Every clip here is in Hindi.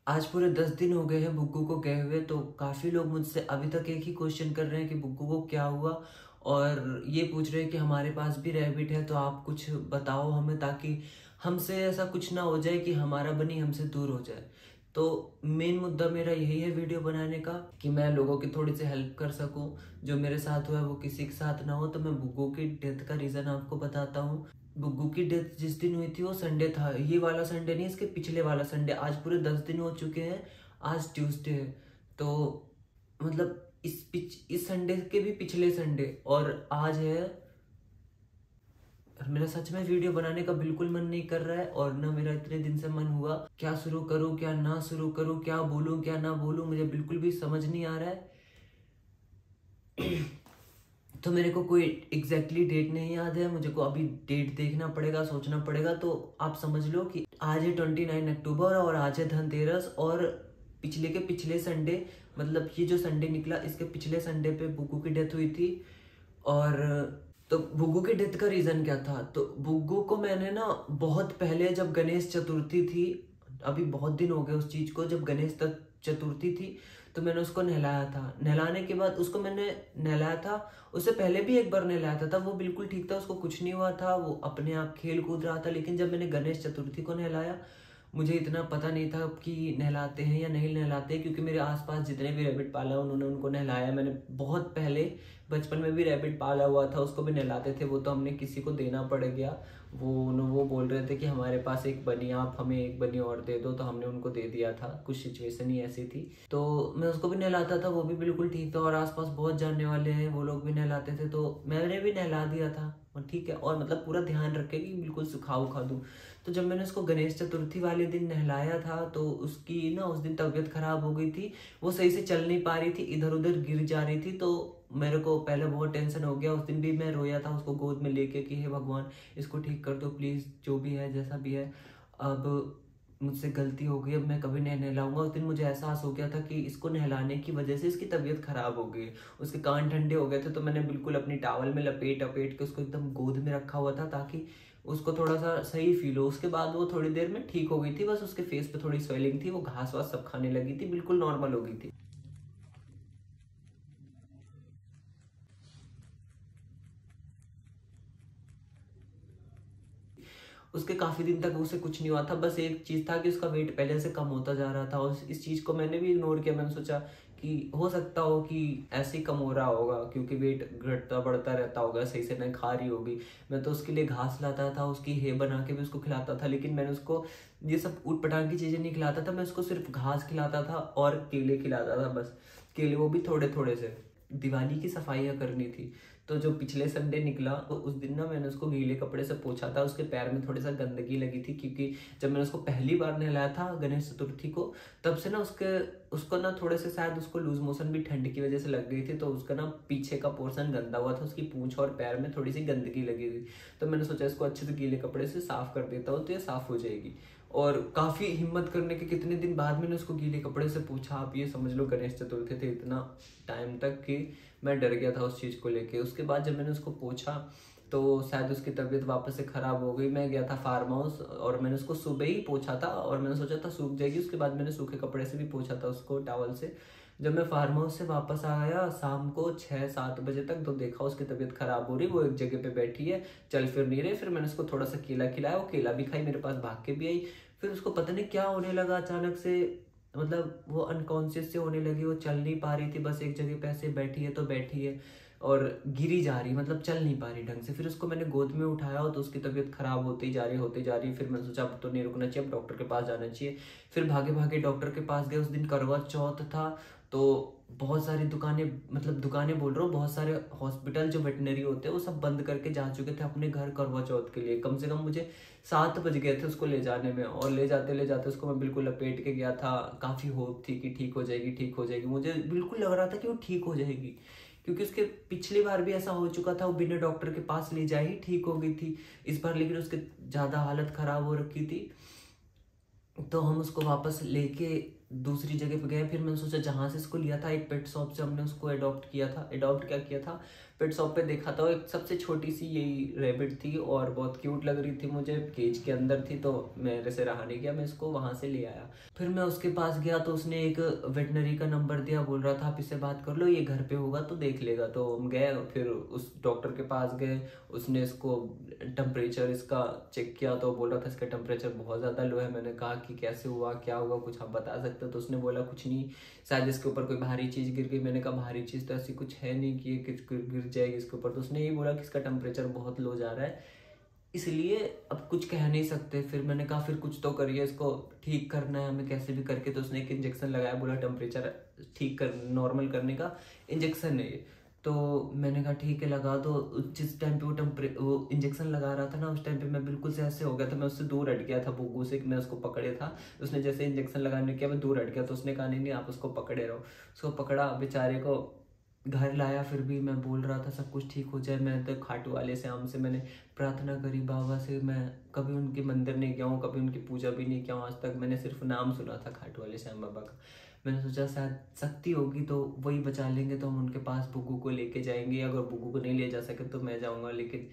आज पूरे 10 दिन हो गए हैं बुग्गू को गए हुए। तो काफ़ी लोग मुझसे अभी तक एक ही क्वेश्चन कर रहे हैं कि बुग्गू को क्या हुआ, और ये पूछ रहे हैं कि हमारे पास भी रैबिट है तो आप कुछ बताओ हमें, ताकि हमसे ऐसा कुछ ना हो जाए कि हमारा बनी हमसे दूर हो जाए। तो मेन मुद्दा मेरा यही है वीडियो बनाने का, कि मैं लोगों की थोड़ी सी हेल्प कर सकूं। जो मेरे साथ हुआ है वो किसी के साथ ना हो। तो मैं बुग्गू की डेथ का रीज़न आपको बताता हूँ। गुग्गू की डेथ जिस दिन हुई थी वो संडे था। ये वाला संडे नहीं, इसके पिछले वाला संडे। आज पूरे 10 दिन हो चुके हैं। आज ट्यूसडे है। तो मतलब इस संडे के भी पिछले संडे और आज है। और मेरा सच में वीडियो बनाने का बिल्कुल मन नहीं कर रहा है, और ना मेरा इतने दिन से मन हुआ क्या शुरू करूं क्या ना शुरू करूं, क्या बोलूं क्या ना बोलूं, मुझे बिल्कुल भी समझ नहीं आ रहा है। तो मेरे को कोई एग्जैक्टली डेट नहीं याद है, मुझे को अभी डेट देखना पड़ेगा, सोचना पड़ेगा। तो आप समझ लो कि आज है 29 अक्टूबर और आज है धनतेरस, और पिछले के पिछले संडे, मतलब ये जो संडे निकला इसके पिछले संडे पे बुग्गू की डेथ हुई थी। और तो बुग्गू की डेथ का रीज़न क्या था, तो बुग्गू को मैंने ना बहुत पहले, जब गणेश चतुर्थी थी, अभी बहुत दिन हो गए उस चीज़ को, जब गणेश चतुर्थी थी तो मैंने उसको नहलाया था। नहलाने के बाद उसको मैंने नहलाया था। उससे पहले भी एक बार नहलाया था, तब वो बिल्कुल ठीक था, उसको कुछ नहीं हुआ था, वो अपने आप खेल कूद रहा था। लेकिन जब मैंने गणेश चतुर्थी को नहलाया, मुझे इतना पता नहीं था कि नहलाते हैं या नहीं नहलाते, क्योंकि मेरे आसपास जितने भी रैबिट पाला उन्होंने उनको नहलाया। मैंने बहुत पहले बचपन में भी रैबिट पाला हुआ था, उसको भी नहलाते थे। वो तो हमने किसी को देना पड़ गया। वो बोल रहे थे कि हमारे पास एक बनी, आप हमें एक बनी और दे दो, तो हमने उनको दे दिया था। कुछ सिचुएशन ही ऐसी थी। तो मैं उसको भी नहलाता था, वो भी बिल्कुल ठीक था। और आसपास बहुत जानने वाले हैं, वो लोग भी नहलाते थे, तो मैंने भी नहला दिया था। और ठीक है, और मतलब पूरा ध्यान रखे कि बिल्कुल सुखा उखा दूँ। तो जब मैंने उसको गणेश चतुर्थी वाले दिन नहलाया था, तो उसकी ना उस दिन तबीयत खराब हो गई थी। वो सही से चल नहीं पा रही थी, इधर उधर गिर जा रही थी। तो मेरे को पहले बहुत टेंशन हो गया। उस दिन भी मैं रोया था उसको गोद में लेके कि हे भगवान, इसको ठीक कर दो प्लीज़, जो भी है जैसा भी है। अब मुझसे गलती हो गई, अब मैं कभी नहीं नहलाऊंगा। उस दिन मुझे एहसास हो गया था कि इसको नहलाने की वजह से इसकी तबीयत खराब हो गई, उसके कान ठंडे हो गए थे। तो मैंने बिल्कुल अपनी टावल में लपेट लपेट के उसको एकदम गोद में रखा हुआ था, ताकि उसको थोड़ा सा सही फील हो। उसके बाद वो थोड़ी देर में ठीक हो गई थी, बस उसके फेस पे थोड़ी स्वेलिंग थी, वो घास वास सब खाने लगी थी, बिल्कुल नॉर्मल हो गई थी। उसके काफी दिन तक उसे कुछ नहीं हुआ था। बस एक चीज था कि उसका वेट पहले से कम होता जा रहा था, और इस चीज को मैंने भी इग्नोर किया। मैंने सोचा कि हो सकता हो कि ऐसे ही कम हो रहा होगा, क्योंकि वेट घटता बढ़ता रहता होगा, सही से नहीं खा रही होगी। मैं तो उसके लिए घास लाता था, उसकी हे बना के भी उसको खिलाता था, लेकिन मैंने उसको ये सब ऊट पटांग की चीजें नहीं खिलाता था। मैं उसको सिर्फ घास खिलाता था और केले खिलाता था, बस। केले वो भी थोड़े थोड़े से। दिवाली की सफाइयाँ करनी थी। तो जो पिछले संडे निकला, तो उस दिन ना मैंने उसको गीले कपड़े से पोंछा था। उसके पैर में थोड़ी सा गंदगी लगी थी, क्योंकि जब मैंने उसको पहली बार नहलाया था गणेश चतुर्थी को, तब से ना उसको ना थोड़े से, शायद उसको लूज मोशन भी ठंड की वजह से लग गई थी। तो उसका ना पीछे का पोर्शन गंदा हुआ था, उसकी पूंछ और पैर में थोड़ी सी गंदगी लगी थी। तो मैंने सोचा इसको अच्छे से गीले कपड़े से साफ कर देता हूँ, तो ये साफ हो जाएगी। और काफी हिम्मत करने के कितने दिन बाद मैंने उसको गीले कपड़े से पूछा। आप ये समझ लो गणेश चतुर्थी थे, इतना टाइम तक कि मैं डर गया था उस चीज़ को लेके। उसके बाद जब मैंने उसको पूछा, तो शायद उसकी तबीयत वापस से ख़राब हो गई। मैं गया था फार्म हाउस, और मैंने उसको सुबह ही पोछा था, और मैंने सोचा था सूख जाएगी। उसके बाद मैंने सूखे कपड़े से भी पोछा था उसको, टॉवल से। जब मैं फार्म हाउस से वापस आया शाम को 6-7 बजे तक, तो देखा उसकी तबीयत खराब हो रही, वो एक जगह पे बैठी है, चल फिर नहीं रही। फिर मैंने उसको थोड़ा सा केला खिलाया, वो केला भी खाई, मेरे पास भाग के भी आई। फिर उसको पता नहीं क्या होने लगा अचानक से, मतलब वो अनकॉन्शियस से होने लगी, वो चल नहीं पा रही थी, बस एक जगह पे ऐसे बैठी है तो बैठी है, और गिरी जा रही, मतलब चल नहीं पा रही ढंग से। फिर उसको मैंने गोद में उठाया, तो उसकी तबीयत खराब होती जा रही होती जा रही। फिर मैंने सोचा अब तो नहीं रुकना चाहिए, अब डॉक्टर के पास जाना चाहिए। फिर भागे भागे डॉक्टर के पास गए। उस दिन करवा चौथ था, तो बहुत सारी दुकानें, मतलब दुकानें बोल रहा हूँ, बहुत सारे हॉस्पिटल जो वेटनरी होते हैं वो सब बंद करके जा चुके थे अपने घर करवा चौथ के लिए। कम से कम मुझे 7 बज गए थे उसको ले जाने में, और ले जाते उसको मैं बिल्कुल लपेट के गया था। काफ़ी होप थी कि ठीक हो जाएगी, ठीक हो जाएगी, मुझे बिल्कुल लग रहा था कि वो ठीक हो जाएगी, क्योंकि उसके पिछली बार भी ऐसा हो चुका था, वो बिना डॉक्टर के पास ले जाए ही ठीक हो गई थी। इस बार लेकिन उसके ज़्यादा हालत ख़राब हो रखी थी। तो हम उसको वापस लेके दूसरी जगह पे गए। फिर मैंने सोचा जहाँ से इसको लिया था, एक पेट शॉप से हमने उसको अडॉप्ट किया था। अडॉप्ट क्या किया था, पेट शॉप पे देखा था, एक सबसे छोटी सी यही रैबिट थी और बहुत क्यूट लग रही थी मुझे, केज के अंदर थी, तो मेरे से रहा नहीं गया, मैं इसको वहाँ से ले आया। फिर मैं उसके पास गया तो उसने एक वेटनरी का नंबर दिया, बोल रहा था आप इससे बात कर लो, ये घर पे होगा तो देख लेगा। तो हम गए, फिर उस डॉक्टर के पास गए, उसने इसको टेम्परेचर इसका चेक किया तो बोल रहा था इसका टेम्परेचर बहुत ज़्यादा लो है। मैंने कहा कि कैसे हुआ, क्या हुआ, कुछ आप बता सकते हो? तो उसने बोला कुछ नहीं, शायद इसके ऊपर कोई भारी चीज़ गिर गई। मैंने कहा भारी चीज़ तो ऐसी कुछ है नहीं कि ये गिर जाएगी इसके ऊपर। तो उसने यही बोला कि इसका टेम्परेचर बहुत लो जा रहा है, इसलिए अब कुछ कह नहीं सकते। फिर मैंने कहा फिर कुछ तो करिए, इसको ठीक करना है हमें कैसे भी करके। तो उसने एक इंजेक्शन लगाया, बोला टेम्परेचर ठीक कर, नॉर्मल करने का इंजेक्शन है ये। तो मैंने कहा ठीक है लगा दो। जिस टाइम पे वो इंजेक्शन लगा रहा था ना, उस टाइम पे मैं बिल्कुल से ऐसे हो गया था, मैं उससे दूर हट गया था बुग्गू से, मैं उसको पकड़े था। उसने जैसे इंजेक्शन लगाने किया मैं दूर हट गया, तो उसने कहा नहीं नहीं आप उसको पकड़े रहो। उसको पकड़ा, बेचारे को घर लाया। फिर भी मैं बोल रहा था सब कुछ ठीक हो जाए। मैं तो खाटू वाले श्याम से मैंने प्रार्थना करी, बाबा से। मैं कभी उनके मंदिर नहीं गया हूँ, कभी उनकी पूजा भी नहीं किया हूँ आज तक, मैंने सिर्फ नाम सुना था खाटू वाले श्याम बाबा का। मैंने सोचा शायद शक्ति होगी तो वही बचा लेंगे, तो हम उनके पास बुग्गू को लेके जाएंगे। अगर बुग्गू को नहीं ले जा सके तो मैं जाऊँगा, लेकिन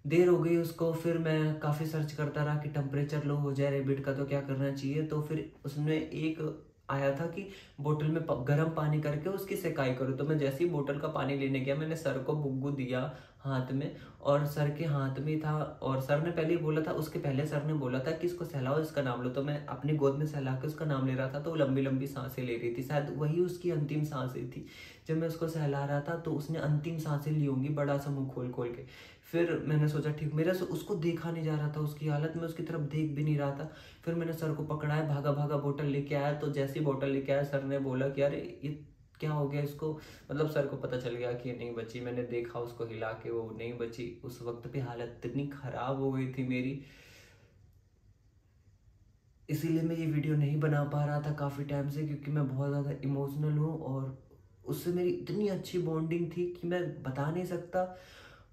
देर हो गई उसको। फिर मैं काफ़ी सर्च करता रहा कि टेम्परेचर लो हो जाए रेबिट का तो क्या करना चाहिए। तो फिर उसने एक आया था कि बोतल में गर्म पानी करके उसकी सेकाई करो। तो मैं जैसे ही बोतल का पानी लेने गया, मैंने सर को बुग्गू दिया हाथ में, और सर के हाथ में था। और सर ने पहले ही बोला था, उसके पहले सर ने बोला था कि इसको सहलाओ, इसका नाम लो। तो मैं अपनी गोद में सहला के उसका नाम ले रहा था, तो वो लंबी लंबी सांसें ले रही थी, शायद वही उसकी अंतिम सांसें थी। जब मैं उसको सहला रहा था तो उसने अंतिम सांसें ली होंगी, बड़ा सा मुंह खोल खोल के। फिर मैंने सोचा ठीक, मेरे से उसको देखा नहीं जा रहा था, उसकी हालत में उसकी तरफ देख भी नहीं रहा था। फिर मैंने सर को पकड़ाया, भागा भागा बोतल लेके आया। तो जैसे ही बोतल लेके आया, सर ने बोला कि अरे ये क्या हो गया इसको, मतलब सर को पता चल गया कि ये नहीं बची। मैंने देखा उसको हिला के, वो नहीं बची। उस वक्त पे हालत इतनी खराब हो गई थी मेरी, इसीलिए मैं ये वीडियो नहीं बना पा रहा था काफ़ी टाइम से, क्योंकि मैं बहुत ज़्यादा इमोशनल हूँ और उससे मेरी इतनी अच्छी बॉन्डिंग थी कि मैं बता नहीं सकता।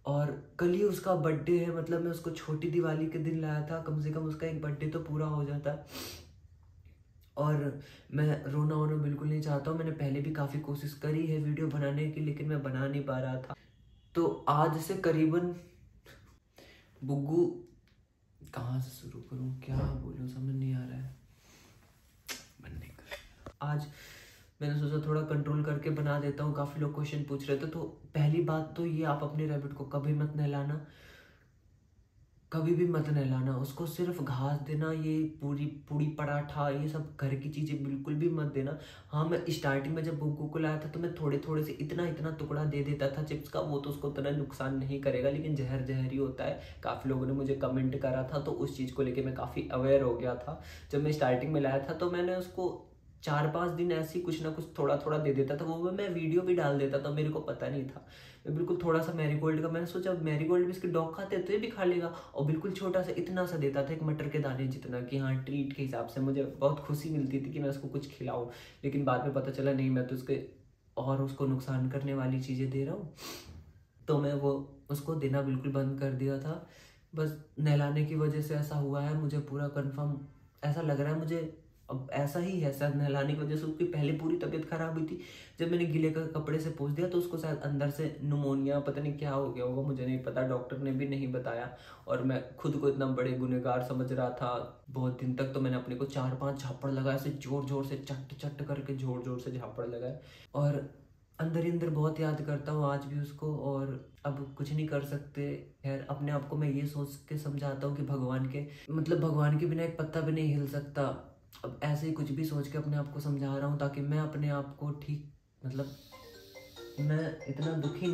और कल ही उसका बर्थडे है, मतलब मैं उसको छोटी दिवाली के दिन लाया था, कम से कम उसका एक बर्थडे तो पूरा हो जाता। और मैं रोना वोना बिल्कुल नहीं चाहता हूँ। मैंने पहले भी काफ़ी कोशिश करी है वीडियो बनाने की, लेकिन मैं बना नहीं पा रहा था। तो आज से करीबन बुग्गू, कहाँ से शुरू करूँ, क्या बोलूँ, समझ नहीं आ रहा है। आज मैंने सोचा थोड़ा कंट्रोल करके बना देता हूँ। काफ़ी लोग क्वेश्चन पूछ रहे थे। तो पहली बात तो ये, आप अपने रैबिट को कभी मत नहलाना, कभी भी मत नहलाना। उसको सिर्फ घास देना, ये पूरी पूरी पराठा, ये सब घर की चीज़ें बिल्कुल भी मत देना। हाँ, मैं स्टार्टिंग में जब बुग्गू को लाया था तो मैं थोड़े थोड़े से इतना इतना टुकड़ा दे देता था चिप्स का, वो तो उसको उतना नुकसान नहीं करेगा, लेकिन जहर जहर ही होता है। काफ़ी लोगों ने मुझे कमेंट करा था, तो उस चीज़ को लेकर मैं काफ़ी अवेयर हो गया था। जब मैं स्टार्टिंग में लाया था तो मैंने उसको 4-5 दिन ऐसे ही कुछ ना कुछ थोड़ा थोड़ा दे देता था। वो मैं वीडियो भी डाल देता था, मेरे को पता नहीं था। मैं बिल्कुल थोड़ा सा मैरीगोल्ड का, मैंने सोचा मैरीगोल्ड भी इसके डॉग खाते हैं तो ये भी खा लेगा, और बिल्कुल छोटा सा इतना सा देता था, एक मटर के दाने जितना, कि हाँ ट्रीट के हिसाब से। मुझे बहुत खुशी मिलती थी कि मैं उसको कुछ खिलाऊं, लेकिन बाद में पता चला नहीं, मैं तो उसके और उसको नुकसान करने वाली चीज़ें दे रहा हूँ। तो मैं वो उसको देना बिल्कुल बंद कर दिया था। बस नहलाने की वजह से ऐसा हुआ है, मुझे पूरा कंफर्म ऐसा लग रहा है मुझे। अब ऐसा ही है शायद, नहलाने की वजह से उसकी पहले पूरी तबीयत खराब हुई थी। जब मैंने गीले का कपड़े से पोंछ दिया तो उसको शायद अंदर से निमोनिया, पता नहीं क्या हो गया होगा, मुझे नहीं पता, डॉक्टर ने भी नहीं बताया। और मैं खुद को इतना बड़े गुनहगार समझ रहा था। बहुत दिन तक तो मैंने अपने को 4-5 झापड़ लगाए, ऐसे जोर जोर से चट चट करके जोर जोर से झापड़ लगाए। और अंदर ही अंदर बहुत याद करता हूँ आज भी उसको। और अब कुछ नहीं कर सकते। खैर, अपने आप को मैं ये सोच के समझाता हूँ कि भगवान के बिना एक पत्ता भी नहीं हिल सकता। अब ऐसे ही कुछ भी सोच के अपने आप को समझा रहा हूँ, ताकि मैं अपने आप को ठीक, मतलब मैं इतना दुखी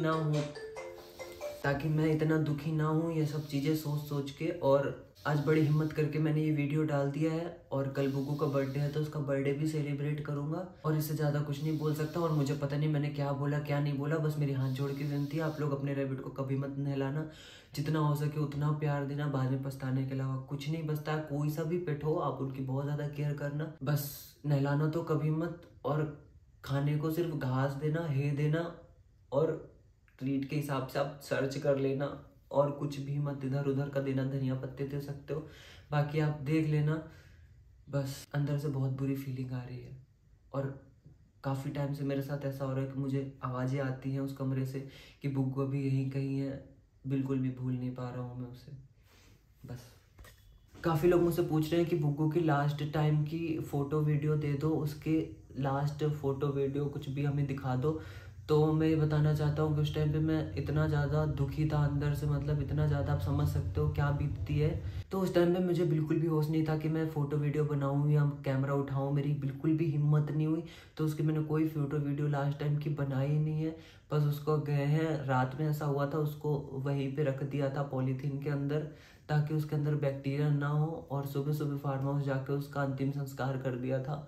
ना हूँ, ये सब चीज़ें सोच सोच के। और आज बड़ी हिम्मत करके मैंने ये वीडियो डाल दिया है। और कल बुग्गू का बर्थडे है तो उसका बर्थडे भी सेलिब्रेट करूंगा, और इससे ज़्यादा कुछ नहीं बोल सकता। और मुझे पता नहीं मैंने क्या बोला क्या नहीं बोला, बस मेरी हाथ जोड़ के विनती है, आप लोग अपने रैबिट को कभी मत नहलाना, जितना हो सके उतना प्यार देना, बाद में पछताने के अलावा कुछ नहीं बचता है। कोई सा भी पेट हो, आप उनकी बहुत ज़्यादा केयर करना, बस नहलाना तो कभी मत। और खाने को सिर्फ घास देना, हे देना, और ट्रीट के हिसाब से आप सर्च कर लेना, और कुछ भी मत इधर उधर का देना। धनिया पत्ते दे सकते हो, बाकी आप देख लेना। बस अंदर से बहुत बुरी फीलिंग आ रही है। और काफ़ी टाइम से मेरे साथ ऐसा हो रहा है कि मुझे आवाज़ें आती हैं उस कमरे से कि बुग्गू अभी यहीं कहीं है, बिल्कुल भी भूल नहीं पा रहा हूँ मैं उसे। बस काफ़ी लोग मुझसे पूछ रहे हैं कि बुग्गू की लास्ट टाइम की फ़ोटो वीडियो दे दो, उसके लास्ट फ़ोटो वीडियो कुछ भी हमें दिखा दो। तो मैं ये बताना चाहता हूँ कि उस टाइम पे मैं इतना ज़्यादा दुखी था अंदर से, मतलब इतना ज़्यादा, आप समझ सकते हो क्या बीतती है। तो उस टाइम पे मुझे बिल्कुल भी होश नहीं था कि मैं फ़ोटो वीडियो बनाऊँ या कैमरा उठाऊँ, मेरी बिल्कुल भी हिम्मत नहीं हुई। तो उसकी मैंने कोई फ़ोटो वीडियो लास्ट टाइम की बनाई ही नहीं है। बस उसको गए हैं, रात में ऐसा हुआ था, उसको वहीं पे रख दिया था पॉलीथीन के अंदर, ताकि उसके अंदर बैक्टीरिया ना हो, और सुबह सुबह फार्म हाउस जाकर उसका अंतिम संस्कार कर दिया था।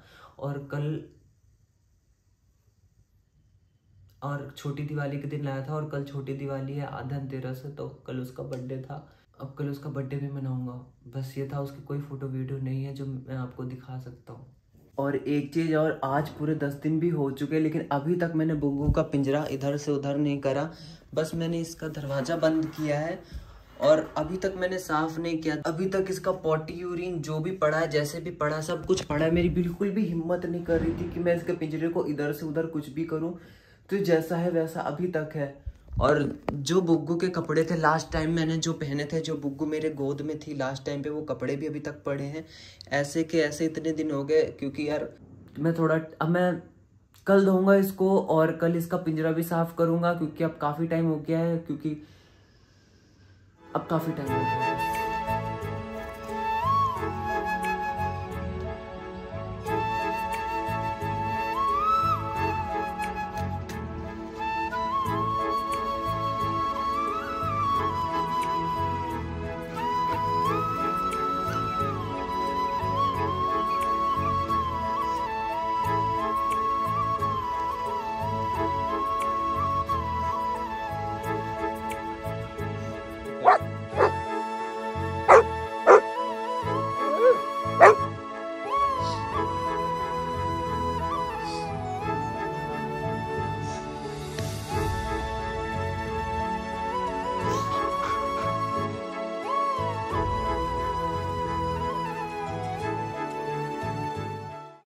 और छोटी दिवाली के दिन लाया था, और कल छोटी दिवाली है, धनतेरस है, तो कल उसका बर्थडे था। अब कल उसका बर्थडे भी मनाऊंगा। बस ये था, उसकी कोई फ़ोटो वीडियो नहीं है जो मैं आपको दिखा सकता हूँ। और एक चीज़ और, आज पूरे 10 दिन भी हो चुके, लेकिन अभी तक मैंने बुग्गू का पिंजरा इधर से उधर नहीं करा। बस मैंने इसका दरवाज़ा बंद किया है और अभी तक मैंने साफ़ नहीं किया। अभी तक इसका पॉटी यूरिन जो भी पड़ा है, जैसे भी पड़ा, सब कुछ पड़ा है। मेरी बिल्कुल भी हिम्मत नहीं कर रही थी कि मैं इसके पिंजरे को इधर से उधर कुछ भी करूं। तो जैसा है वैसा अभी तक है। और जो बुग्गू के कपड़े थे लास्ट टाइम मैंने जो पहने थे, जो बुग्गू मेरे गोद में थी लास्ट टाइम पे, वो कपड़े भी अभी तक पड़े हैं ऐसे के ऐसे। इतने दिन हो गए, क्योंकि यार अब मैं कल धोऊंगा इसको, और कल इसका पिंजरा भी साफ करूंगा, क्योंकि अब काफ़ी टाइम हो गया है, क्योंकि अब काफ़ी टाइम हो गया है।